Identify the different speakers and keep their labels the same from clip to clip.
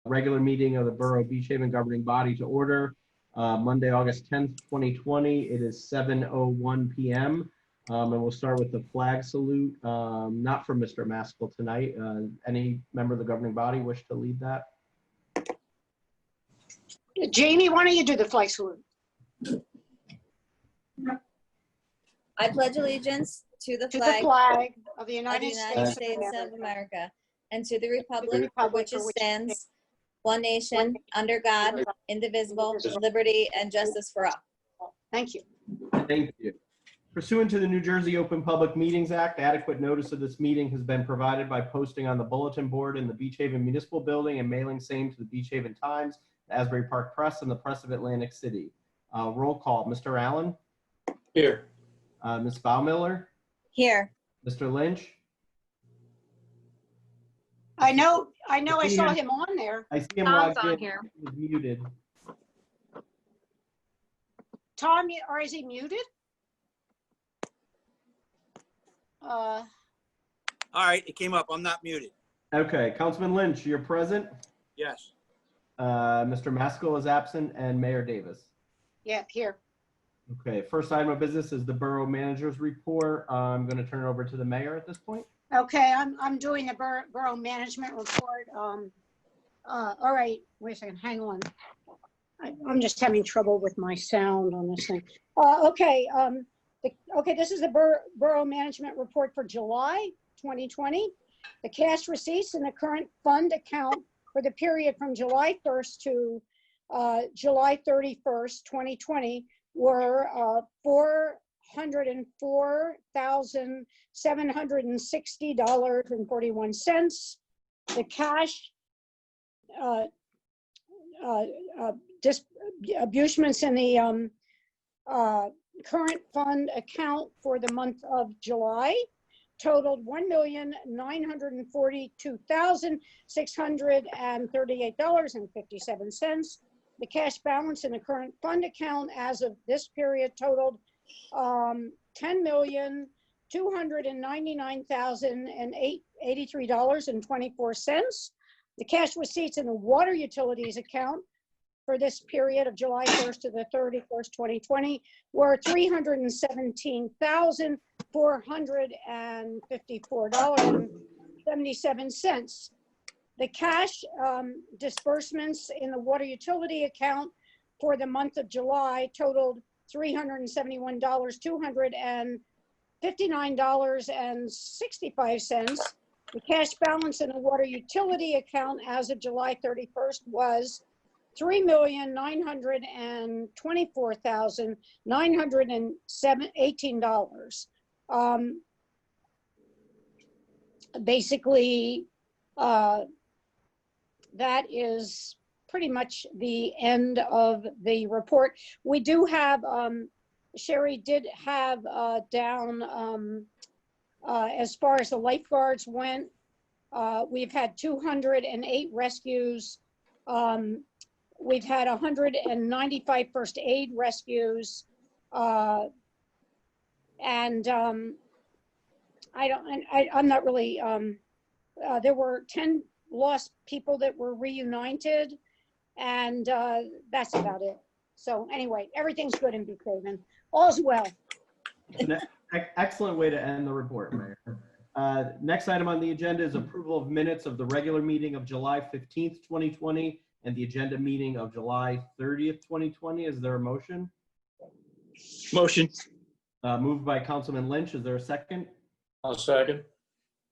Speaker 1: regular meeting of the Borough of Beach Haven governing body to order. Monday, August 10th, 2020. It is 7:01 p.m. And we'll start with the flag salute, not from Mr. Maskell tonight. Any member of the governing body wish to lead that?
Speaker 2: Jamie, why don't you do the flag salute?
Speaker 3: I pledge allegiance to the
Speaker 2: To
Speaker 3: flag
Speaker 2: the flag of the
Speaker 3: of the
Speaker 2: United
Speaker 3: United
Speaker 2: States
Speaker 3: States of America and to the republic for
Speaker 2: republic
Speaker 3: which
Speaker 2: for
Speaker 3: it
Speaker 2: which it
Speaker 3: stands, one nation, under God, indivisible, with liberty and justice for all.
Speaker 2: Thank you.
Speaker 1: Thank you. Pursuant to the New Jersey Open Public Meetings Act, adequate notice of this meeting has been provided by posting on the bulletin board in the Beach Haven Municipal Building and mailing same to the Beach Haven Times, the Asbury Park Press, and the Press of Atlantic City. Roll call. Mr. Allen?
Speaker 4: Here.
Speaker 1: Ms. Baumiller?
Speaker 3: Here.
Speaker 1: Mr. Lynch?
Speaker 2: I know I saw him on there.
Speaker 1: I see him
Speaker 5: Tom's
Speaker 1: logged
Speaker 5: on
Speaker 1: in.
Speaker 5: here.
Speaker 1: He's muted.
Speaker 2: Tom, or is he muted?
Speaker 4: All right, it came up. I'm not muted.
Speaker 1: Okay, Councilman Lynch, you're present.
Speaker 4: Yes.
Speaker 1: Mr. Maskell is absent, and Mayor Davis.
Speaker 2: Yeah, here.
Speaker 1: Okay, first item of business is the Borough Manager's Report. I'm going to turn it over to the mayor at this point.
Speaker 2: Okay, I'm doing the borough management report. All right, wait a second, hang on. I'm just having trouble with my sound on this thing. Okay, this is the borough management report for July 2020. The cash receipts in the current fund account for the period from July 1st to July 31st, 2020 were $404,760.41. The cash disbursements in the current fund account for the month of July totaled $1,942,638.57. The cash balance in the current fund account as of this period totaled $10,299,083.24. The cash receipts in the water utilities account for this period of July 1st to the 31st, 2020 were $317,454.77. The cash disbursements in the water utility account for the month of July totaled $371,259.65. The cash balance in the water utility account as of July 31st was $3,924,918. Basically, that is pretty much the end of the report. We do have, Sherry did have down, as far as the lifeguards went, we've had 208 rescues. We've had 195 first aid rescues. I'm not really, there were 10 lost people that were reunited, and that's about it. So anyway, everything's good in Beach Haven. All's well.
Speaker 1: Excellent way to end the report, Mayor. Next item on the agenda is approval of minutes of the regular meeting of July 15th, 2020, and the agenda meeting of July 30th, 2020. Is there a motion?
Speaker 4: Motion.
Speaker 1: Moved by Councilman Lynch. Is there a second?
Speaker 4: I'll second.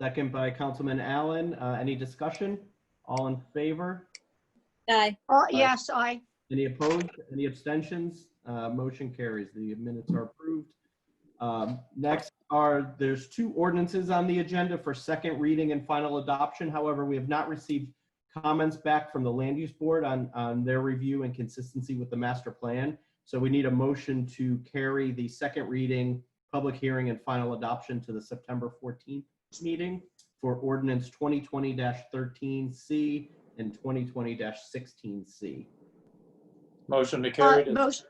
Speaker 1: Second by Councilman Allen. Any discussion? All in favor?
Speaker 3: Aye.
Speaker 2: Yes,
Speaker 1: Any opposed? Any abstentions? Motion carries. The minutes are approved. Next there's two ordinances on the agenda for second reading and final adoption. However, we have not received comments back from the Land Use Board on their review and consistency with the master plan. So we need a motion to carry the second reading, public hearing, and final adoption to the September 14th meeting for ordinance 2020-13C and 2020-16C.
Speaker 4: Motion to carry.
Speaker 2: motion.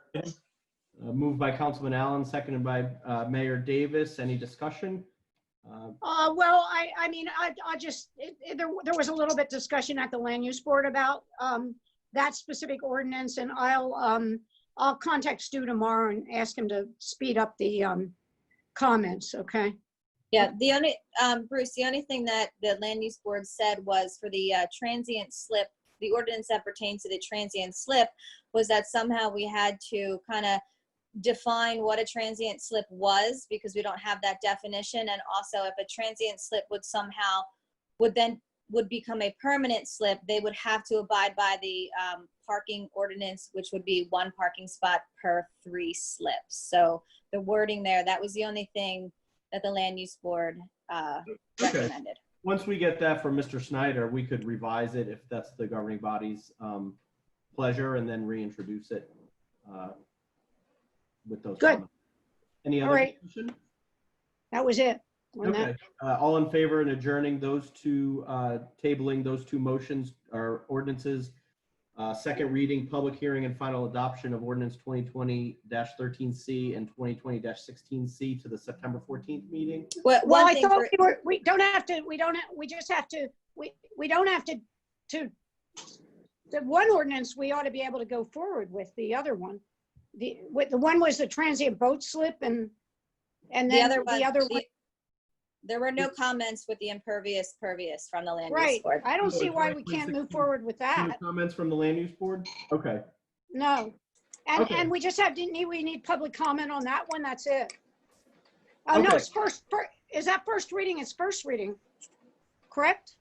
Speaker 1: Moved by Councilman Allen, seconded by Mayor Davis. Any discussion?
Speaker 2: Well, I mean, I just, there was a little bit discussion at the land use board about, that specific ordinance, and I'll contact Stu tomorrow and ask him to speed up the, comments, okay?
Speaker 3: Yeah, the only, Bruce, the only thing that the land use board said was for the transient slip, the ordinance that pertains to the transient slip was that somehow we had to kind of define what a transient slip was, because we don't have that definition. And also if a transient slip would become a permanent slip, they would have to abide by the parking ordinance, which would be 1 parking spot per 3 slips. So the wording there, that was the only thing that the land use board recommended.
Speaker 1: Once we get that from Mr. Snyder, we could revise it if that's the governing body's pleasure, and then reintroduce it with those
Speaker 2: Good.
Speaker 1: comments. Any
Speaker 2: All
Speaker 1: other
Speaker 2: right.
Speaker 1: discussion?
Speaker 2: That was it. on
Speaker 1: Okay,
Speaker 2: that.
Speaker 1: all in favor in adjourning those two, tabling those two motions or ordinances, second reading, public hearing and final adoption of ordinance 2020-13C and 2020-16C to the September 14th meeting?
Speaker 2: Well,
Speaker 3: One
Speaker 2: I
Speaker 3: thing
Speaker 2: thought
Speaker 3: for-
Speaker 2: we don't have to, we don't have to, the one ordinance, we ought to be able to go forward with the other one. The one was the transient boat slip, and
Speaker 3: The
Speaker 2: then
Speaker 3: other one,
Speaker 2: the other one,
Speaker 3: there were no comments with the impervious pervious from the land use
Speaker 2: right.
Speaker 3: board.
Speaker 2: I don't
Speaker 1: So
Speaker 2: see
Speaker 1: it's
Speaker 2: why
Speaker 1: right,
Speaker 2: we can't
Speaker 1: 2016.
Speaker 2: move forward with
Speaker 1: No
Speaker 2: that.
Speaker 1: comments from the land use board? Okay,
Speaker 2: No. And,
Speaker 1: Okay.
Speaker 2: and we just have, we need public comment on that one, that's it. No,
Speaker 1: Okay.
Speaker 2: it's is that first reading? It's first reading, correct?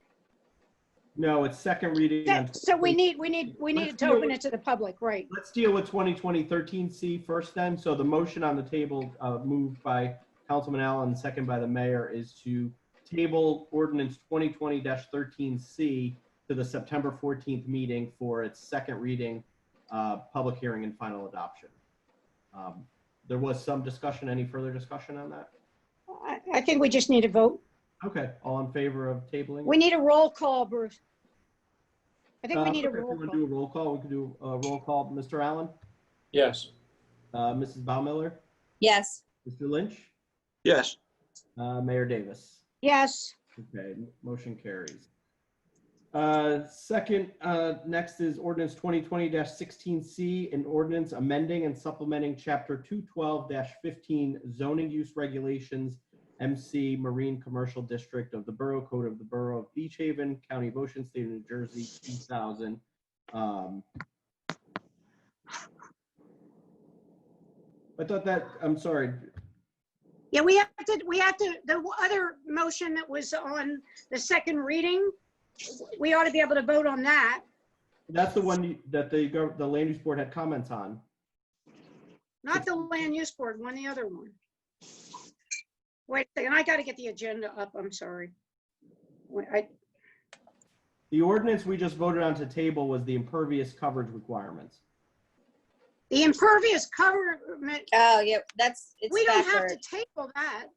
Speaker 1: no, it's second reading. on
Speaker 2: So we
Speaker 1: 2020.
Speaker 2: need
Speaker 1: Let's
Speaker 2: to
Speaker 1: deal
Speaker 2: open
Speaker 1: with-
Speaker 2: it to the public, right?
Speaker 1: Let's deal with 2020-13C first then. So the motion on the table, moved by Councilman Allen, second by the mayor, is to table ordinance 2020-13C to the September 14th meeting for its second reading, public hearing and final adoption. There was some discussion. Any further discussion on that?
Speaker 2: I think we just need a vote.
Speaker 1: Okay, all in favor of tabling?
Speaker 2: We need a roll call, Bruce. I think we need a
Speaker 1: Okay, if
Speaker 2: roll
Speaker 1: we want to
Speaker 2: call.
Speaker 1: do a roll call, we can do a roll call. Mr. Allen,
Speaker 5: Yes.
Speaker 1: Mrs. Baumiller,
Speaker 3: Yes,
Speaker 1: Mr. Lynch,
Speaker 4: Yes.
Speaker 1: Mayor Davis.
Speaker 2: Yes,
Speaker 1: Okay, motion carries. Second, next is ordinance 2020-16C, an ordinance amending and supplementing chapter 212-15 zoning use regulations, MC Marine Commercial District of the Borough Code of the Borough of Beach Haven, County of Ocean, State of New Jersey, 2000. I thought that, I'm sorry,
Speaker 2: yeah, we have to, the other motion that was on the second reading, we ought to be able to vote on that.
Speaker 1: that's the one that the land use board had comments on.
Speaker 2: Not the land use board, the other one. Wait a second, I gotta get the agenda up, I'm sorry.
Speaker 1: The ordinance we just voted on to table was the impervious coverage requirements.
Speaker 2: The impervious cover,
Speaker 3: oh, yeah, it's
Speaker 2: we don't have
Speaker 3: backward.
Speaker 2: to table that.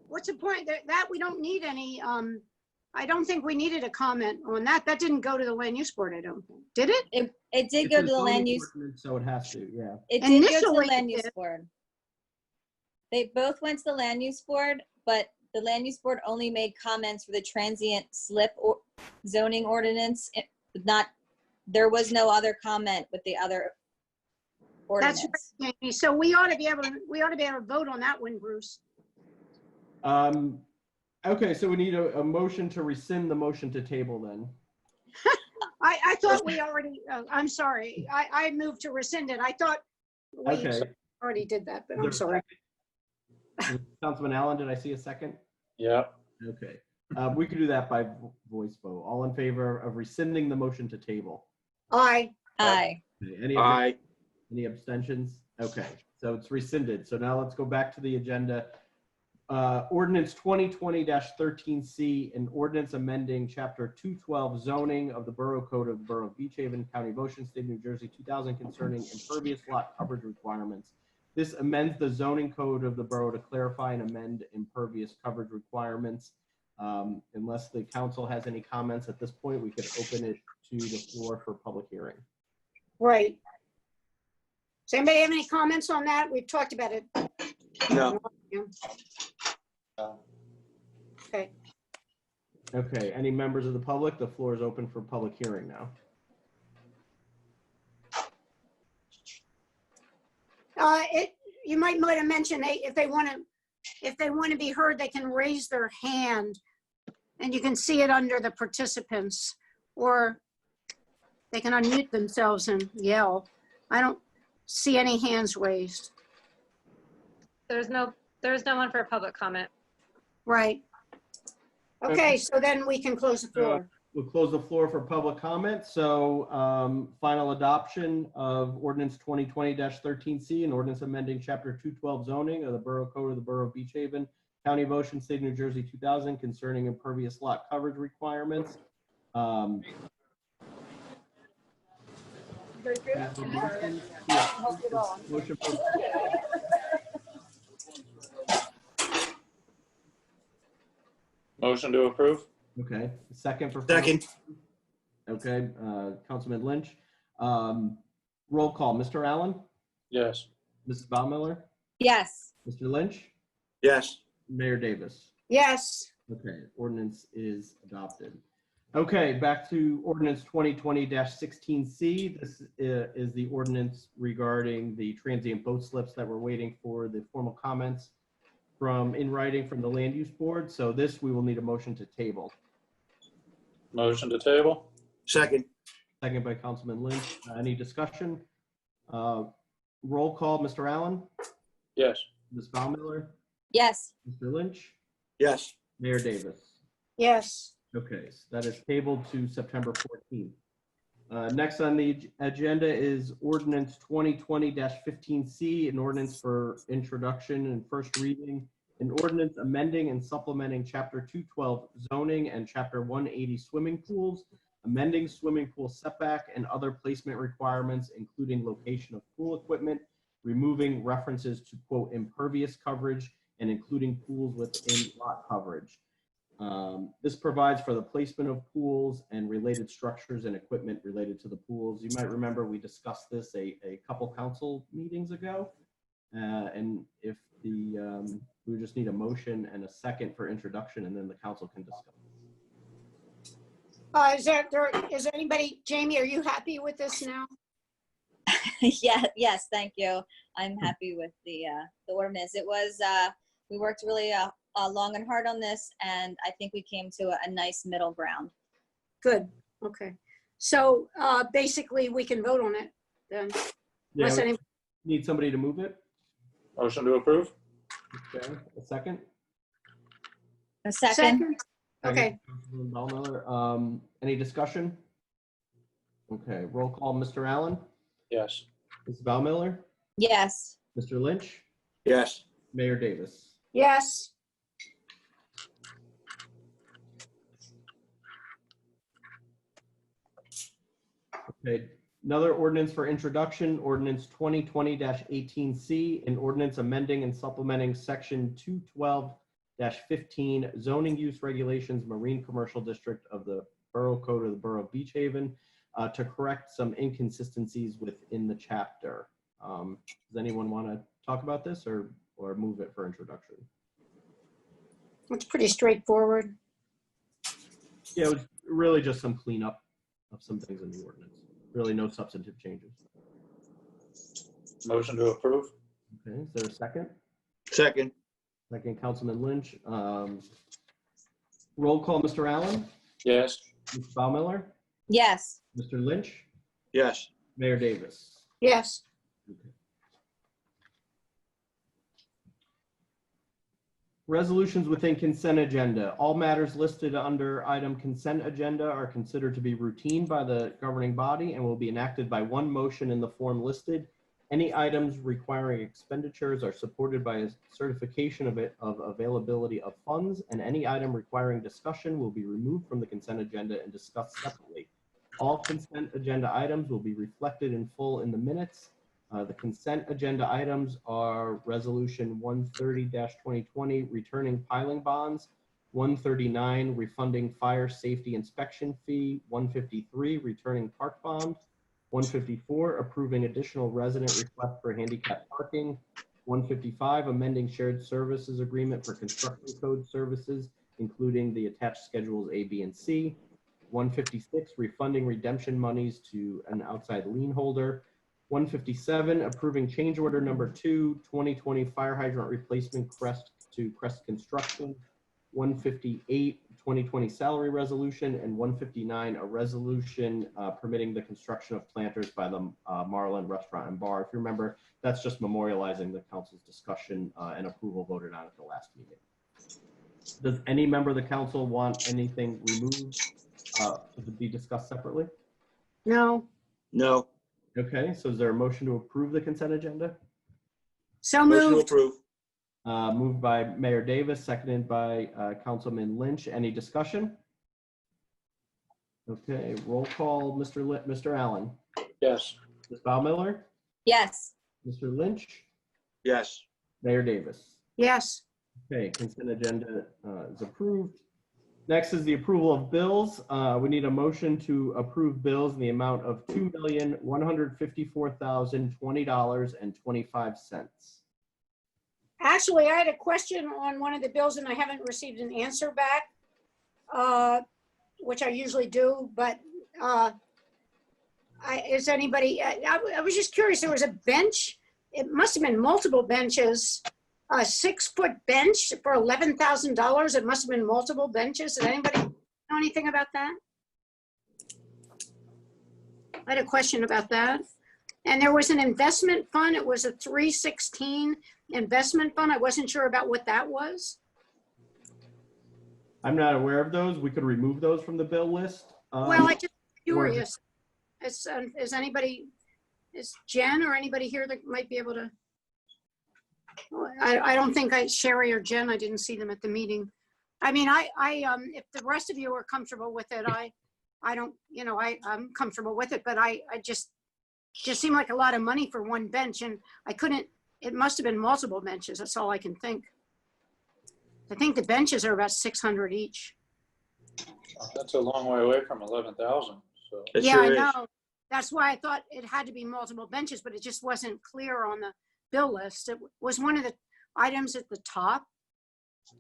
Speaker 2: What's the point? That we don't need any, I don't think we needed a comment on that. That didn't go to the land use board, I don't think. Did it?
Speaker 3: It did
Speaker 1: It's
Speaker 3: go
Speaker 1: a
Speaker 3: to the
Speaker 1: zoning
Speaker 3: land use,
Speaker 1: ordinance, so it has to, yeah.
Speaker 3: it did go to
Speaker 2: Initially,
Speaker 3: the land
Speaker 2: it
Speaker 3: use
Speaker 2: did.
Speaker 3: board. They both went to the land use board, but the land use board only made comments for the transient slip or zoning ordinance. There was no other comment with the other
Speaker 2: That's
Speaker 3: ordinance.
Speaker 2: right, Jamie. So we ought to be able to vote on that one, Bruce.
Speaker 1: Okay, so we need a motion to rescind the motion to table then.
Speaker 2: I thought we already, I'm sorry. I moved to rescind it. I thought we
Speaker 1: Okay.
Speaker 2: already did that, but
Speaker 1: Is
Speaker 2: I'm
Speaker 1: there a
Speaker 2: sorry.
Speaker 1: second? Councilman Allen, did I see a second?
Speaker 5: Yep.
Speaker 1: Okay, we could do that by voice vote. All in favor of rescinding the motion to table?
Speaker 2: Aye.
Speaker 3: Aye.
Speaker 1: Okay,
Speaker 5: Aye.
Speaker 1: Any abstentions? Okay, so it's rescinded. So now let's go back to the agenda. Ordinance 2020-13C, an ordinance amending chapter 212 zoning of the Borough Code of the Borough of Beach Haven, County of Ocean, State of New Jersey, 2000 concerning impervious lot coverage requirements. This amends the zoning code of the borough to clarify and amend impervious coverage requirements. Unless the council has any comments at this point, we could open it to the floor for public hearing.
Speaker 2: Right. Does anybody have any comments on that? We've talked about it.
Speaker 4: No.
Speaker 2: Okay.
Speaker 1: Okay, any members of the public? The floor is open for public hearing now.
Speaker 2: You might have mentioned if they want to be heard, they can raise their hand and you can see it under the participants, or they can unmute themselves and yell. I don't see any hands raised.
Speaker 5: There's no one for a public comment.
Speaker 2: Right. Okay, so then we can close the floor.
Speaker 1: We'll close the floor for public comment. So final adoption of ordinance 2020-13C, an ordinance amending chapter 212 zoning of the Borough Code of the Borough of Beach Haven, County of Ocean, State of New Jersey 2000 concerning impervious lot coverage requirements. Motion for
Speaker 6: Motion to approve?
Speaker 1: okay. Second for
Speaker 4: Second.
Speaker 1: Okay, Councilman Lynch. Roll call, Mr. Allen,
Speaker 6: Yes.
Speaker 1: Mrs. Baumiller,
Speaker 3: Yes.
Speaker 1: Mr. Lynch,
Speaker 4: Yes.
Speaker 1: Mayor Davis.
Speaker 2: Yes.
Speaker 1: Okay, ordinance is adopted. Okay, back to ordinance 2020-16C. This is the ordinance regarding the transient boat slips that we're waiting for the formal comments from in writing from the land use board. So this we will need a motion to table.
Speaker 6: Motion to table?
Speaker 4: Second.
Speaker 1: Second by Councilman Lynch. Any discussion? Roll call, Mr. Allen,
Speaker 6: Yes.
Speaker 1: Ms. Baumiller,
Speaker 3: Yes.
Speaker 1: Mr. Lynch,
Speaker 4: Yes.
Speaker 1: Mayor Davis.
Speaker 2: Yes.
Speaker 1: Okay, so that is tabled to September 14th. Next on the agenda is ordinance 2020-15C, an ordinance for introduction and first reading, an ordinance amending and supplementing chapter 212 zoning and chapter 180 swimming pools, amending swimming pool setback and other placement requirements, including location of pool equipment, removing references to quote impervious coverage and including pools within lot coverage. This provides for the placement of pools and related structures and equipment related to the pools. You might remember we discussed this a couple council meetings ago. And if we just need a motion and a second for introduction, and then the council can discuss.
Speaker 2: Is there anybody, Jamie, are you happy with this now?
Speaker 3: Yeah. Yes. Thank you. I'm happy with the ordinance. It was, we worked really long and hard on this, and I think we came to a nice middle ground.
Speaker 2: Good. Okay. So basically we can vote on it then.
Speaker 1: Yeah,
Speaker 2: Unless
Speaker 1: we
Speaker 2: any-
Speaker 1: need somebody to move it.
Speaker 6: Motion to approve?
Speaker 1: Okay, a second.
Speaker 3: A second.
Speaker 2: Okay.
Speaker 1: Councilman Ballmiller. Any discussion? Okay, roll call, Mr. Allen,
Speaker 6: Yes.
Speaker 1: Ms. Ballmiller,
Speaker 3: Yes.
Speaker 1: Mr. Lynch,
Speaker 4: Yes.
Speaker 1: Mayor Davis.
Speaker 2: Yes.
Speaker 1: Okay, another ordinance for introduction, ordinance 2020-18C, an ordinance amending and supplementing section 212-15 zoning use regulations, marine commercial district of the Borough Code of the Borough of Beach Haven to correct some inconsistencies within the chapter. Does anyone want to talk about this or move it for introduction?
Speaker 2: It's pretty straightforward.
Speaker 1: Yeah, it was really just some cleanup of some things in the ordinance. Really no substantive changes.
Speaker 6: Motion to approve?
Speaker 1: Okay, is there a second?
Speaker 4: Second.
Speaker 1: Second, Councilman Lynch. Roll call, Mr. Allen,
Speaker 6: Yes.
Speaker 1: Ms. Baumiller,
Speaker 3: Yes.
Speaker 1: Mr. Lynch,
Speaker 4: Yes.
Speaker 1: Mayor Davis.
Speaker 2: Yes.
Speaker 1: Resolutions within consent agenda. All matters listed under item consent agenda are considered to be routine by the governing body and will be enacted by one motion in the form listed. Any items requiring expenditures are supported by a certification of availability of funds, and any item requiring discussion will be removed from the consent agenda and discussed separately. All consent agenda items will be reflected in full in the minutes. The consent agenda items are Resolution 130-2020, returning piling bonds, 139, refunding fire safety inspection fee, 153, returning park bond, 154, approving additional resident request for handicap parking, 155, amending shared services agreement for construction code services, including the attached schedules A, B, and C. 156, refunding redemption monies to an outside lien holder. 157, approving change order number 2, 2020 fire hydrant replacement Crest to Crest Construction. 158, 2020 salary resolution, and 159, a resolution permitting the construction of planters by the Marlin Restaurant and Bar. If you remember, that's just memorializing the council's discussion and approval voted on at the last meeting. Does any member of the council want anything removed to be discussed separately?
Speaker 2: No.
Speaker 4: No.
Speaker 1: Okay, so is there a motion to approve the consent agenda?
Speaker 2: So
Speaker 4: Motion to
Speaker 2: moved.
Speaker 4: approve.
Speaker 1: Moved by Mayor Davis, seconded by Councilman Lynch. Any discussion? Okay, roll call. Mr. Allen,
Speaker 6: Yes.
Speaker 1: Ms. Baumiller,
Speaker 3: Yes.
Speaker 1: Mr. Lynch,
Speaker 4: Yes.
Speaker 1: Mayor Davis.
Speaker 2: Yes.
Speaker 1: Okay, consent agenda is approved. Next is the approval of bills. We need a motion to approve bills in the amount of $2,154,020.25.
Speaker 2: Actually, I had a question on one of the bills and I haven't received an answer back, which I usually do, but is anybody, I was just curious, there was a bench. It must have been multiple benches, a 6-foot bench for $11,000. It must have been multiple benches. Did anybody know anything about that? I had a question about that. And there was an investment fund. It was a 316 investment fund. I wasn't sure about what that was.
Speaker 1: I'm not aware of those. We could remove those from the bill list.
Speaker 2: Well, I just curious. Is anybody, is Jen or anybody here that might be able to? I don't think Sherry or Jen, I didn't see them at the meeting. I mean, if the rest of you are comfortable with it, I don't, I'm comfortable with it, but I just seemed like a lot of money for one bench, and I couldn't, it must have been multiple benches. That's all I can think. I think the benches are about 600 each.
Speaker 6: That's a long way away from 11,000. So
Speaker 4: It
Speaker 2: Yeah,
Speaker 4: sure
Speaker 2: I
Speaker 4: is.
Speaker 2: know. That's why I thought it had to be multiple benches, but it just wasn't clear on the bill list. It was one of the items at the top.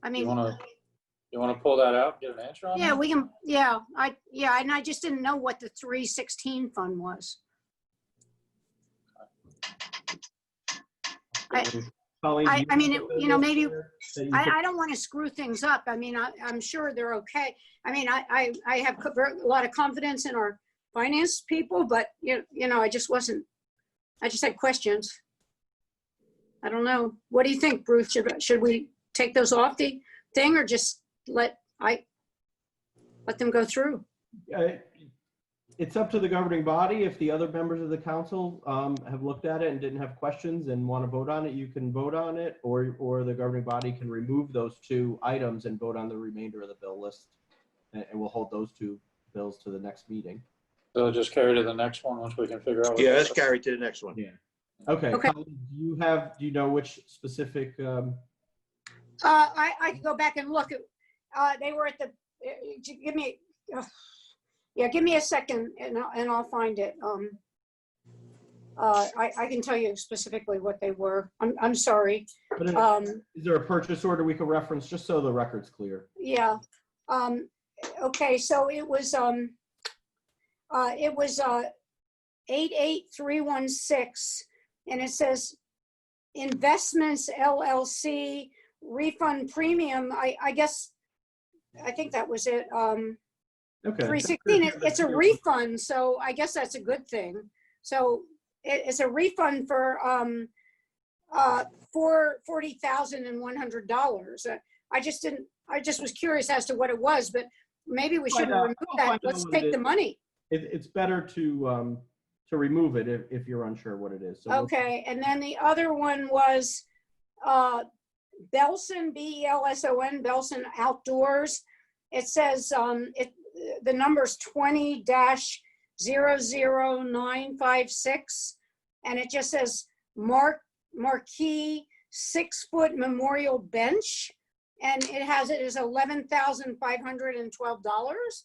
Speaker 2: I
Speaker 6: you
Speaker 2: mean,
Speaker 6: want to pull that out, get an answer on
Speaker 2: yeah,
Speaker 6: that?
Speaker 2: we can, and I just didn't know what the 316 fund was.
Speaker 1: Colleen, do
Speaker 2: I mean,
Speaker 1: have the
Speaker 2: maybe,
Speaker 1: list there that you could-
Speaker 2: I don't want to screw things up. I mean, I'm sure they're okay. I mean, I have a lot of confidence in our finance people, but I just had questions. I don't know. What do you think, Bruce? Should we take those off the thing or just let them go through?
Speaker 1: It's up to the governing body. If the other members of the council have looked at it and didn't have questions and want to vote on it, you can vote on it, or the governing body can remove those two items and vote on the remainder of the bill list. And we'll hold those two bills to the next meeting.
Speaker 6: So just carry to the next one once we can figure out. what
Speaker 4: Yeah,
Speaker 6: that
Speaker 4: let's
Speaker 6: is.
Speaker 4: carry to the next one.
Speaker 1: Yeah. Okay.
Speaker 2: Okay.
Speaker 1: Colleen, do you know which specific?
Speaker 2: I could go back and look at, they were at the, give me a second and I'll find it. I can tell you specifically what they were. I'm sorry.
Speaker 1: Is there a purchase order we could reference just so the record's clear?
Speaker 2: Yeah. Okay, so it was 88316, and it says Investments LLC refund premium. I guess, I think that was it.
Speaker 1: Okay.
Speaker 2: 316, it's a refund, so I guess that's a good thing. So it's a refund for $40,100. I just was curious as to what it was, but maybe we shouldn't remove that. Let's take the money.
Speaker 1: It's better to remove it if you're unsure what it is. So
Speaker 2: Okay, and then the other one was Belson, BELSON, Belson Outdoors. It says the number's 20-00956, and it just says marquee 6-foot memorial bench, and it has it as $11,512.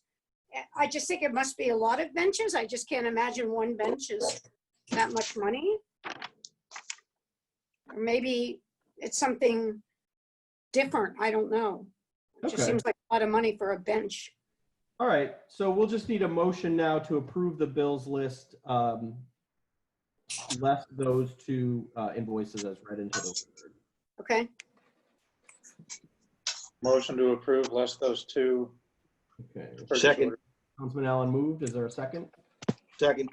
Speaker 2: I just think it must be a lot of benches. I just can't imagine one bench is that much money. Or maybe it's something different. I don't know. Just
Speaker 1: Okay.
Speaker 2: seems like a lot of money for a bench.
Speaker 1: All right, so we'll just need a motion now to approve the bills list, less those two invoices as read into the record.
Speaker 2: Okay,
Speaker 6: Motion to approve less those two.
Speaker 1: Okay.
Speaker 6: purchase
Speaker 4: Second.
Speaker 6: orders.
Speaker 1: Councilman Allen moved. Is there a second?
Speaker 4: Second.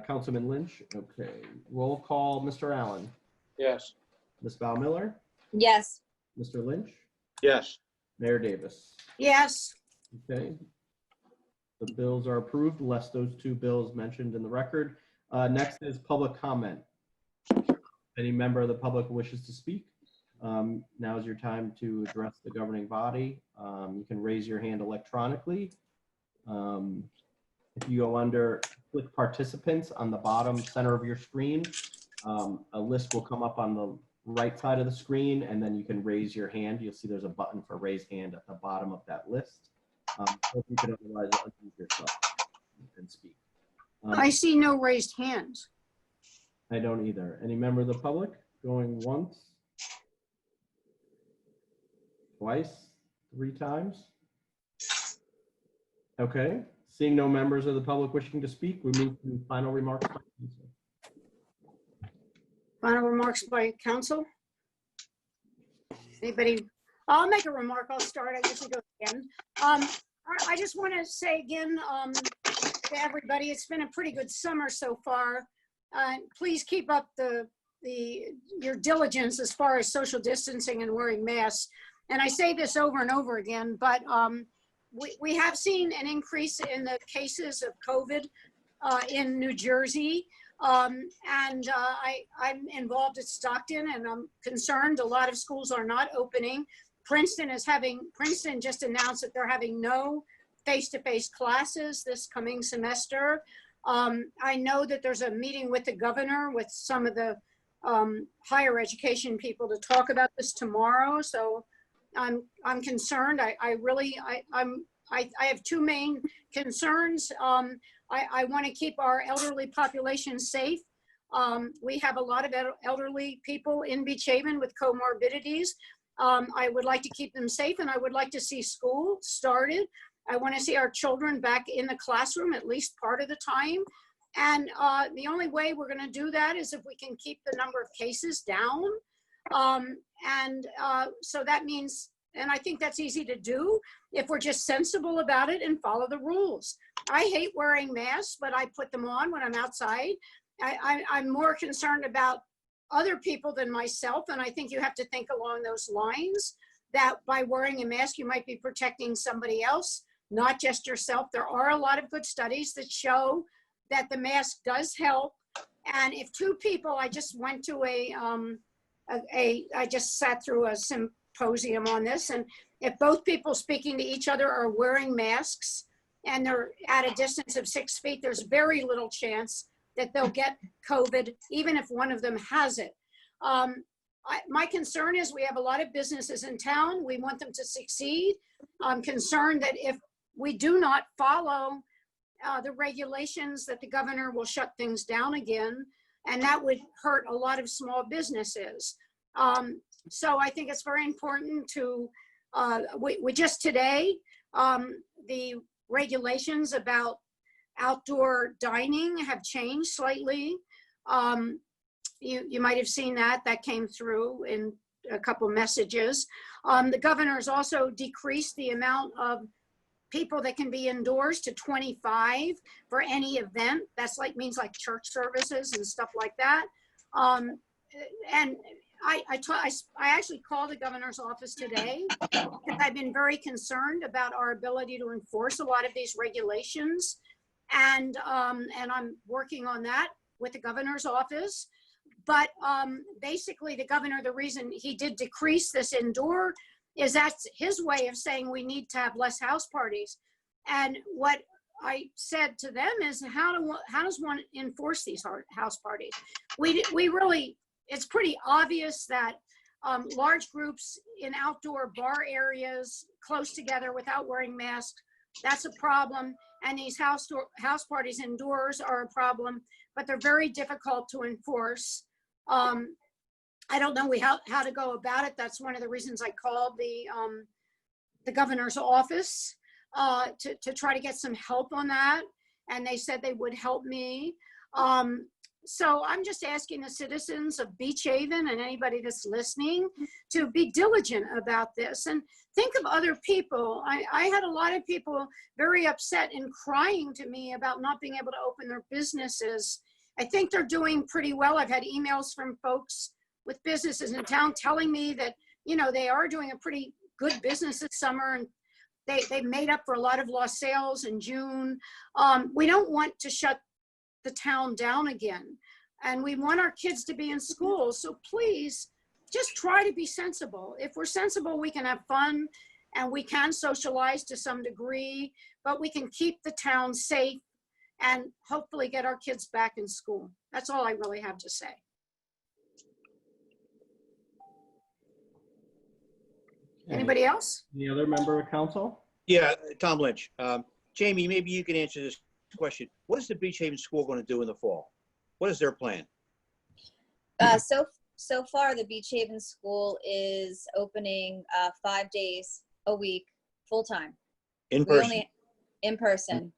Speaker 1: Councilman Lynch. Okay. Roll call, Mr. Allen.
Speaker 6: Yes.
Speaker 1: Ms. Bowmiller.
Speaker 3: Yes.
Speaker 1: Mr. Lynch.
Speaker 4: Yes.
Speaker 1: Mayor Davis.
Speaker 2: yes,
Speaker 1: Okay. The bills are approved, less those two bills mentioned in the record. Next is public comment. Any member of the public wishes to speak? Now is your time to address the governing body. You can raise your hand electronically. If you go under click participants on the bottom center of your screen, a list will come up on the right side of the screen, and then you can raise your hand. You'll see there's a button for raise hand at the bottom of that list. If you can otherwise unmute yourself and speak.
Speaker 2: I see no raised hands.
Speaker 1: I don't either. Any member of the public going once? Twice? 3 times? Okay. Seeing no members of the public wishing to speak, we move to final remarks. by council.
Speaker 2: Final remarks by council? Anybody? I'll make a remark. I'll start. I usually go again. I just want to say again to everybody, it's been a pretty good summer so far. Please keep up your diligence as far as social distancing and wearing masks. And I say this over and over again, but we have seen an increase in the cases of COVID in New Jersey. I'm involved at Stockton, and I'm concerned a lot of schools are not opening. Princeton just announced that they're having no face-to-face classes this coming semester. I know that there's a meeting with the governor with some of the higher education people to talk about this tomorrow. So I'm concerned. I have 2 main concerns. I want to keep our elderly population safe. We have a lot of elderly people in Beach Haven with comorbidities. I would like to keep them safe, and I would like to see school started. I want to see our children back in the classroom at least part of the time. And the only way we're going to do that is if we can keep the number of cases down. So that means, and I think that's easy to do if we're just sensible about it and follow the rules. I hate wearing masks, but I put them on when I'm outside. I'm more concerned about other people than myself, and I think you have to think along those lines, that by wearing a mask, you might be protecting somebody else, not just yourself. There are a lot of good studies that show that the mask does help. And if 2 people, I just went to I just sat through a symposium on this, and if both people speaking to each other are wearing masks and they're at a distance of 6 feet, there's very little chance that they'll get COVID, even if one of them has it. My concern is we have a lot of businesses in town. We want them to succeed. I'm concerned that if we do not follow the regulations, that the governor will shut things down again, and that would hurt a lot of small businesses. So I think it's very important to, we just today, the regulations about outdoor dining have changed slightly. You might have seen that came through in a couple messages. The governor's also decreased the amount of people that can be indoors to 25 for any event. That's means like church services and stuff like that. And I actually called the governor's office today because I've been very concerned about our ability to enforce a lot of these regulations. And I'm working on that with the governor's office. But basically the governor, the reason he did decrease this indoor is that's his way of saying we need to have less house parties. And what I said to them is, how does one enforce these house parties? We really, it's pretty obvious that large groups in outdoor bar areas close together without wearing masks, that's a problem. And these house parties indoors are a problem, but they're very difficult to enforce. I don't know how to go about it. That's one of the reasons I called the governor's office to try to get some help on that. And they said they would help me. So I'm just asking the citizens of Beach Haven and anybody that's listening to be diligent about this and think of other people. I had a lot of people very upset and crying to me about not being able to open their businesses. I think they're doing pretty well. I've had emails from folks with businesses in town telling me that, you know, they are doing a pretty good business this summer, and they made up for a lot of lost sales in June. We don't want to shut the town down again, and we want our kids to be in school. So please just try to be sensible. If we're sensible, we can have fun and we can socialize to some degree, but we can keep the town safe and hopefully get our kids back in school. That's all I really have to say. Anybody else?
Speaker 1: Any other member of council?
Speaker 4: Yeah, Tom Lynch. Jamie, maybe you can answer this question. What is the Beach Haven School going to do in the fall? What is their plan?
Speaker 3: So far, the Beach Haven School is opening 5 days a week, full time.
Speaker 4: In person?
Speaker 3: In person.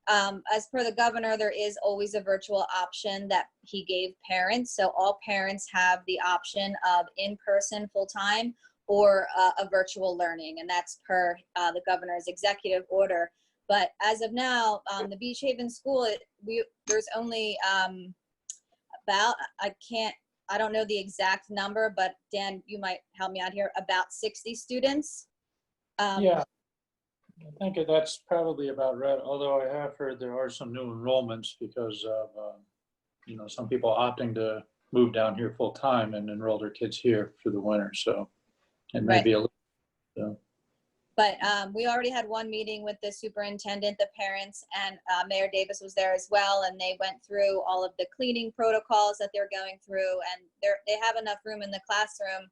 Speaker 3: As per the governor, there is always a virtual option that he gave parents. So all parents have the option of in-person full-time or a virtual learning, and that's per the governor's executive order. But as of now, the Beach Haven School, there's only about, I don't know the exact number, but Dan, you might help me out here, about 60 students.
Speaker 6: Yeah, I think that's probably about right. Although I have heard there are some new enrollments because of, you know, some people opting to move down here full time and enroll their kids here for the winter. So it may be a little. So.
Speaker 3: But we already had one meeting with the superintendent, the parents, and Mayor Davis was there as well. And they went through all of the cleaning protocols that they're going through. And they have enough room in the classroom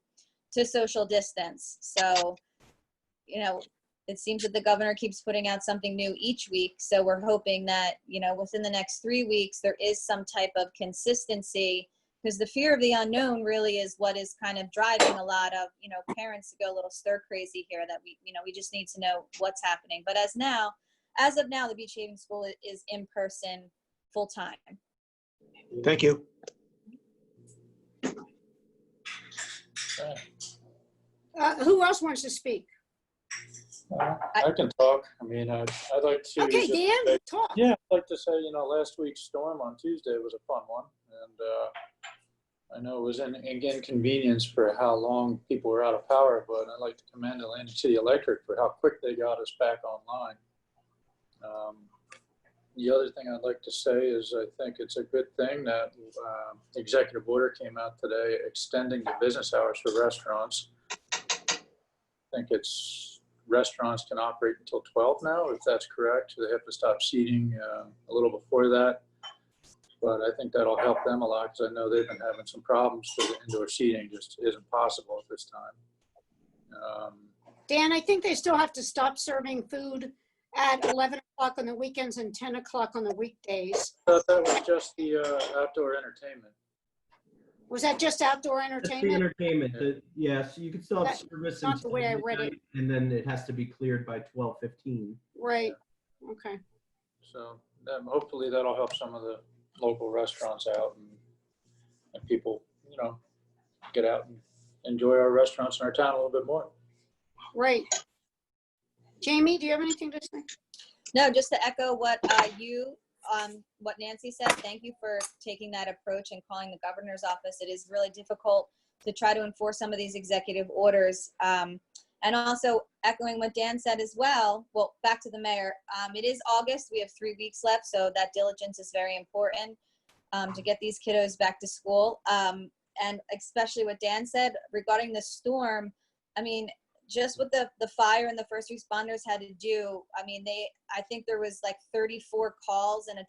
Speaker 3: to social distance. So, you know, it seems that the governor keeps putting out something new each week. So we're hoping that, you know, within the next 3 weeks, there is some type of consistency, because the fear of the unknown really is what is kind of driving a lot of, you know, parents to go a little stir crazy here, that we just need to know what's happening. But as of now, the Beach Haven School is in person full time.
Speaker 4: Thank you.
Speaker 2: Who else wants to speak?
Speaker 6: I can talk. I mean, I'd like to.
Speaker 2: Okay,
Speaker 6: just
Speaker 2: Dan,
Speaker 6: say-
Speaker 2: talk.
Speaker 6: Yeah, I'd like to say, you know, last week's storm on Tuesday was a fun one. And I know it was an inconvenience for how long people were out of power, but I'd like to commend Atlantic City Electric for how quick they got us back online. The other thing I'd like to say is I think it's a good thing that executive order came out today extending the business hours for restaurants. I think restaurants can operate until 12 now, if that's correct. So they have to stop seating a little before that. But I think that'll help them a lot, because I know they've been having some problems with the indoor seating. Just isn't possible at this time.
Speaker 2: Dan, I think they still have to stop serving food at 11 o'clock on the weekends and 10 o'clock on the weekdays.
Speaker 6: I thought that was just the outdoor entertainment.
Speaker 2: Was that just outdoor
Speaker 1: That's the
Speaker 2: entertainment?
Speaker 1: entertainment. Yes, you can still have service
Speaker 2: not the way I
Speaker 1: until
Speaker 2: read it.
Speaker 1: midnight, and then it has to be cleared by 12:15.
Speaker 2: Right, okay.
Speaker 6: So hopefully that'll help some of the local restaurants out, and people, you know, get out and enjoy our restaurants in our town a little bit more.
Speaker 2: Right. Jamie, do you have anything to say?
Speaker 3: No, just to echo what what Nancy said. Thank you for taking that approach and calling the governor's office. It is really difficult to try to enforce some of these executive orders. And also echoing what Dan said as well, well, back to the mayor, it is August, we have 3 weeks left, so that diligence is very important to get these kiddos back to school. And especially what Dan said regarding the storm, I mean, just what the fire and the first responders had to do, I mean, I think there was like 34 calls in a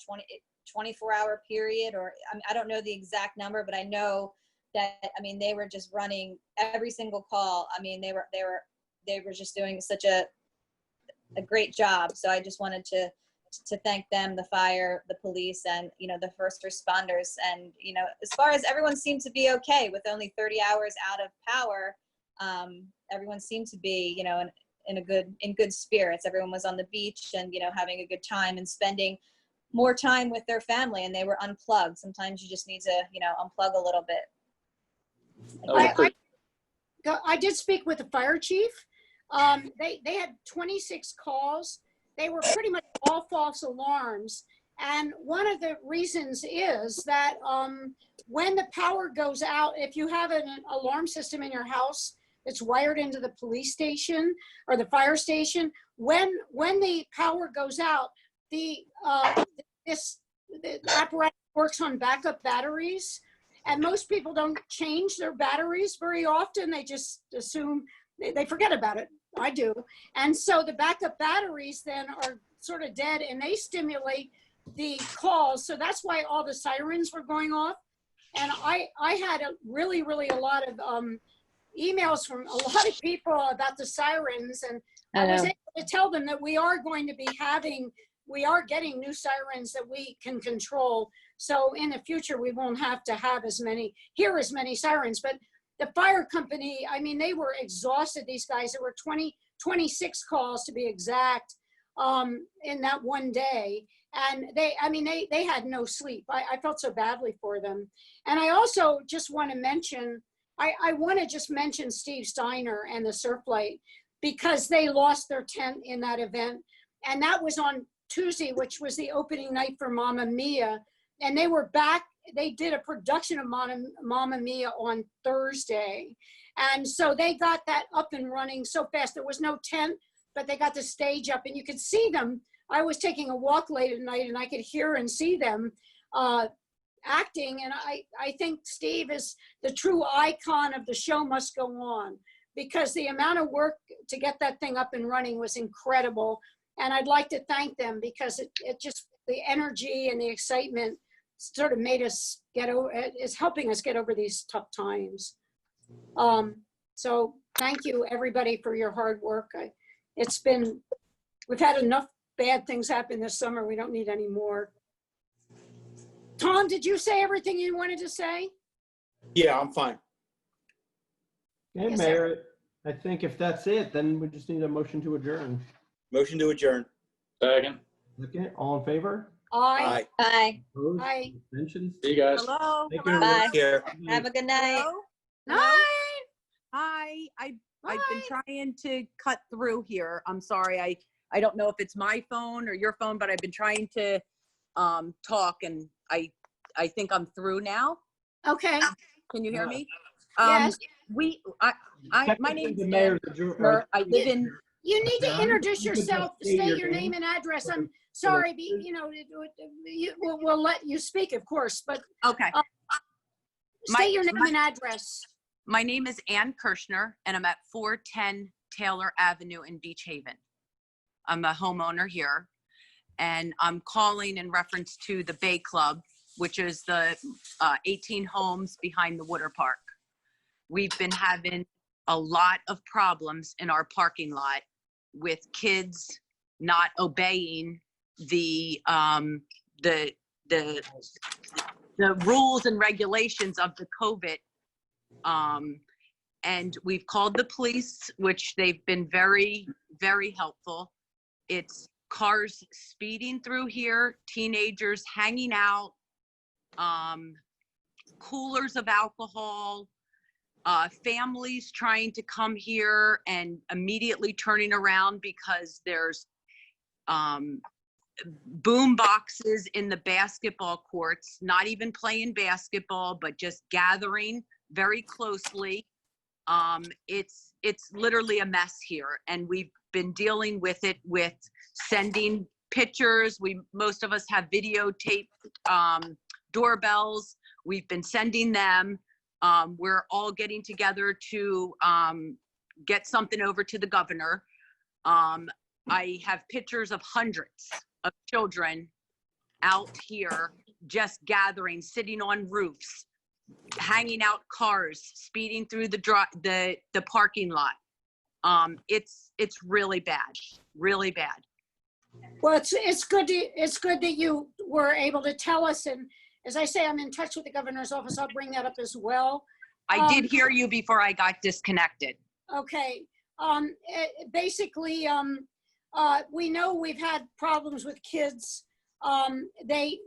Speaker 3: 24-hour period, or I don't know the exact number, but I know that, I mean, they were just running every single call. I mean, they were just doing such a great job. So I just wanted to thank them, the fire, the police, and, you know, the first responders. And, you know, as far as everyone seemed to be okay with only 30 hours out of power, everyone seemed to be, you know, in good spirits. Everyone was on the beach and, having a good time and spending more time with their family, and they were unplugged. Sometimes you just need to, unplug a little bit.
Speaker 2: I did speak with the fire chief. They had 26 calls. They were pretty much all false alarms. And one of the reasons is that when the power goes out, if you have an alarm system in your house that's wired into the police station or the fire station, when the power goes out, the apparatus works on backup batteries. And most people don't change their batteries very often. They just assume, they forget about it. I do. And so the backup batteries then are sort of dead, and they stimulate the calls. So that's why all the sirens were going off. And I had a lot of emails from a lot of people about the sirens. And I was able to tell them that we are getting new sirens that we can control. So in the future, we won't have to have as many sirens. But the fire company, I mean, they were exhausted, these guys. There were 26 calls to be exact in that one day. And they had no sleep. I felt so badly for them. And I also just want to mention, I want to just mention Steve Steiner and the Surflight, because they lost their tent in that event. And that was on Tuesday, which was the opening night for Mamma Mia. And they were back, they did a production of Mamma Mia on Thursday. And so they got that up and running so fast. There was no tent, but they got the stage up and you could see them. I was taking a walk late at night and I could hear and see them acting. And I think Steve is the true icon of the show must go on, because the amount of work to get that thing up and running was incredible. And I'd like to thank them, because it just, the energy and the excitement sort of made us is helping us get over these tough times. So thank you everybody for your hard work. We've had enough bad things happen this summer. We don't need any more. Tom, did you say everything you wanted to say?
Speaker 4: Yeah, I'm fine.
Speaker 1: Okay,
Speaker 2: Yes,
Speaker 1: Mayor, I think if that's it, then we just need a motion to adjourn.
Speaker 4: Motion to adjourn.
Speaker 6: Second.
Speaker 1: Okay, all in favor?
Speaker 2: Aye.
Speaker 3: Bye.
Speaker 1: Opposed?
Speaker 2: Aye.
Speaker 1: Abstentions?
Speaker 6: See you guys.
Speaker 7: Hello.
Speaker 1: Thank
Speaker 7: Hello.
Speaker 1: you.
Speaker 3: Bye.
Speaker 4: Take care.
Speaker 3: Have a good night.
Speaker 7: Hello?
Speaker 2: Aye.
Speaker 7: Hi. I've been
Speaker 2: Bye.
Speaker 7: trying to cut through here. I'm sorry. I don't know if it's my phone or your phone, but I've been trying to talk, and I think I'm through now.
Speaker 2: Okay.
Speaker 7: Can you hear me?
Speaker 2: Yes.
Speaker 7: My name is
Speaker 1: The mayor's
Speaker 7: Ann
Speaker 1: adjourn-
Speaker 7: Kirshner. I live in,
Speaker 2: You need to introduce
Speaker 1: You could
Speaker 2: yourself,
Speaker 1: just state
Speaker 2: state
Speaker 1: your
Speaker 2: your name
Speaker 1: name.
Speaker 2: and address. I'm sorry, we'll let you speak, of course, but
Speaker 7: okay.
Speaker 2: state your name and address.
Speaker 7: My name is Ann Kirshner, and I'm at 410 Taylor Avenue in Beach Haven. I'm a homeowner here, and I'm calling in reference to the Bay Club, which is the 18 homes behind the water park. We've been having a lot of problems in our parking lot with kids not obeying the rules and regulations of the COVID. And we've called the police, which they've been very, very helpful. It's cars speeding through here, teenagers hanging out, coolers of alcohol, families trying to come here and immediately turning around because there's boom boxes in the basketball courts, not even playing basketball, but just gathering very closely. It's literally a mess here, and we've been dealing with it with sending pictures. Most of us have videotape doorbells. We've been sending them. We're all getting together to get something over to the governor. I have pictures of hundreds of children out here just gathering, sitting on roofs, hanging out cars, speeding through the parking lot. It's really bad, really bad.
Speaker 2: Well, it's good that you were able to tell us, and as I say, I'm in touch with the governor's office. I'll bring that up as well.
Speaker 7: I did hear you before I got disconnected.
Speaker 2: Okay. Basically, we know we've had problems with kids. They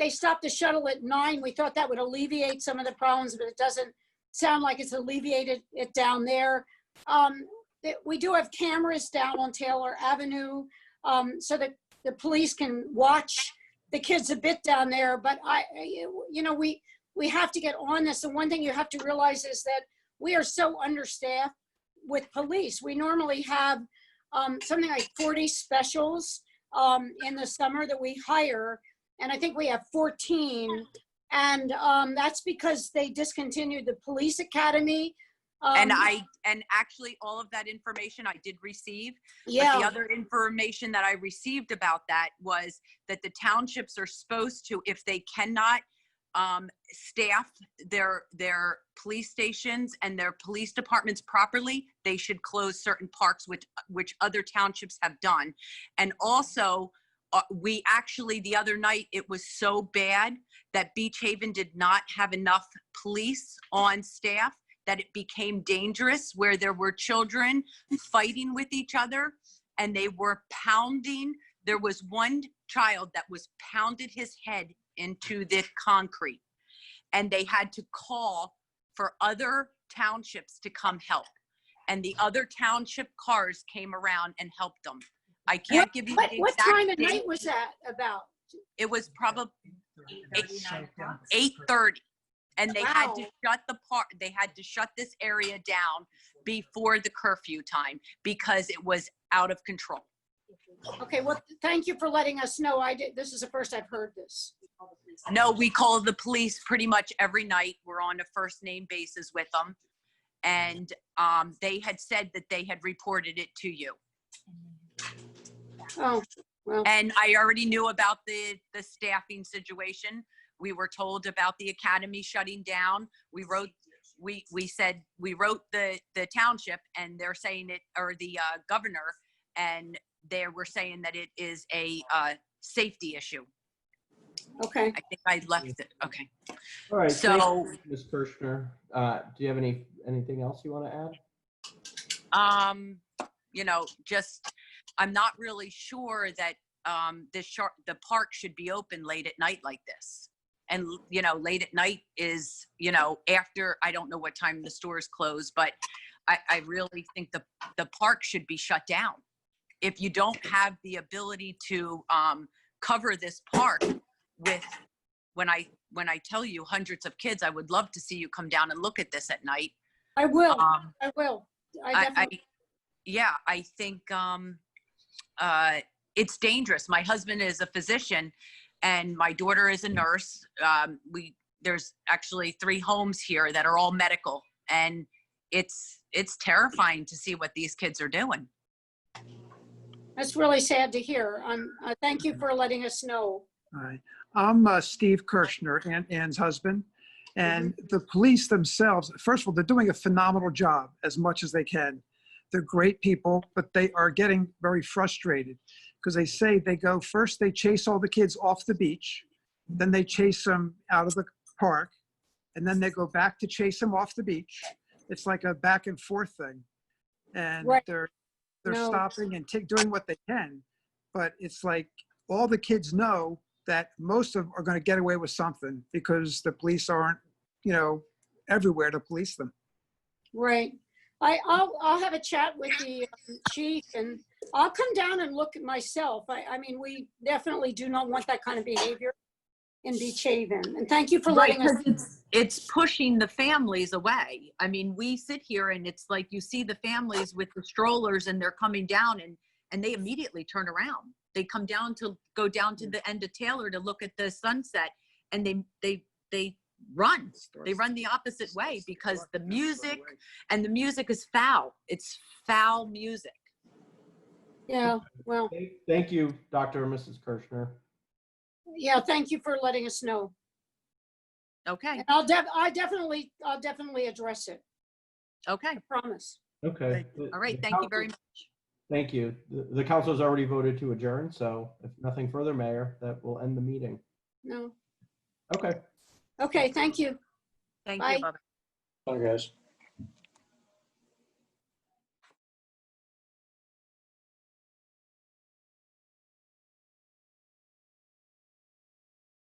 Speaker 2: stopped the shuttle at 9. We thought that would alleviate some of the problems, but it doesn't sound like it's alleviated it down there. We do have cameras down on Taylor Avenue, so that the police can watch the kids a bit down there. But we have to get on this. And one thing you have to realize is that we are so understaffed with police. We normally have something like 40 specials in the summer that we hire. And I think we have 14. And that's because they discontinued the police academy.
Speaker 7: And actually all of that information I did receive.
Speaker 2: Yeah.
Speaker 7: But the other information that I received about that was that the townships are supposed to, if they cannot staff their police stations and their police departments properly, they should close certain parks, which other townships have done. And also, we actually, the other night, it was so bad that Beach Haven did not have enough police on staff that it became dangerous, where there were children fighting with each other and they were pounding. There was one child that was pounded his head into the concrete, and they had to call for other townships to come help. And the other township cars came around and helped them. I can't give you the exact
Speaker 2: What time of
Speaker 7: date.
Speaker 2: night was that about?
Speaker 7: It was probably 8:30. And they had to shut the park. They had to shut this area down before the curfew time because it was out of control.
Speaker 2: Okay, well, thank you for letting us know. This is the first I've heard this.
Speaker 7: No, we call the police pretty much every night. We're on a first name basis with them. And they had said that they had reported it to you.
Speaker 2: Oh, well.
Speaker 7: And I already knew about the staffing situation. We were told about the academy shutting down. We wrote the township, and they're saying it, or the governor, and they were saying that it is a safety issue.
Speaker 2: Okay.
Speaker 7: I think I left it. Okay.
Speaker 1: All right.
Speaker 7: So,
Speaker 1: thank you, Ms. Kirschner. Do you have anything else you want to add?
Speaker 7: just, I'm not really sure that the park should be open late at night like this. And, late at night is, after, I don't know what time the stores close, but I really think the park should be shut down. If you don't have the ability to cover this park with, when I tell you hundreds of kids, I would love to see you come down and look at this at night.
Speaker 2: I will. I will.
Speaker 7: I think it's dangerous. My husband is a physician and my daughter is a nurse. There's actually 3 homes here that are all medical, and it's terrifying to see what these kids are doing.
Speaker 2: That's really sad to hear. Thank you for letting us know.
Speaker 8: All right. I'm Steve Kirschner, Ann's husband. And the police themselves, first of all, they're doing a phenomenal job as much as they can. They're great people, but they are getting very frustrated because they say they chase all the kids off the beach, then they chase them out of the park, and then they go back to chase them off the beach. It's like a back and forth thing. And
Speaker 2: Right.
Speaker 8: they're stopping and doing what they can, but it's like all the kids know that most of them are going to get away with something because the police aren't, everywhere to police them.
Speaker 2: Right. I'll have a chat with the chief, and I'll come down and look at myself. I mean, we definitely do not want that kind of behavior in Beach Haven. And thank you for letting us.
Speaker 7: It's pushing the families away. I mean, we sit here and it's like you see the families with the strollers and they're coming down and they immediately turn around. They go down to the end of Taylor to look at the sunset, and they run. They run the opposite way because the music is foul. It's foul music.
Speaker 2: Yeah, well,
Speaker 1: Thank you, Dr. and Mrs. Kirschner.
Speaker 2: yeah, thank you for letting us know.
Speaker 7: Okay.
Speaker 2: And I'll definitely address it.
Speaker 7: Okay.
Speaker 2: I promise.
Speaker 1: Okay.
Speaker 7: All right. Thank you very much.
Speaker 1: Thank you. The council has already voted to adjourn, so if nothing further, Mayor, that will end the meeting.
Speaker 2: No.
Speaker 1: Okay.
Speaker 2: Okay, thank you.
Speaker 7: Thank
Speaker 2: Bye.
Speaker 7: you. Bye-bye.
Speaker 6: Bye, guys.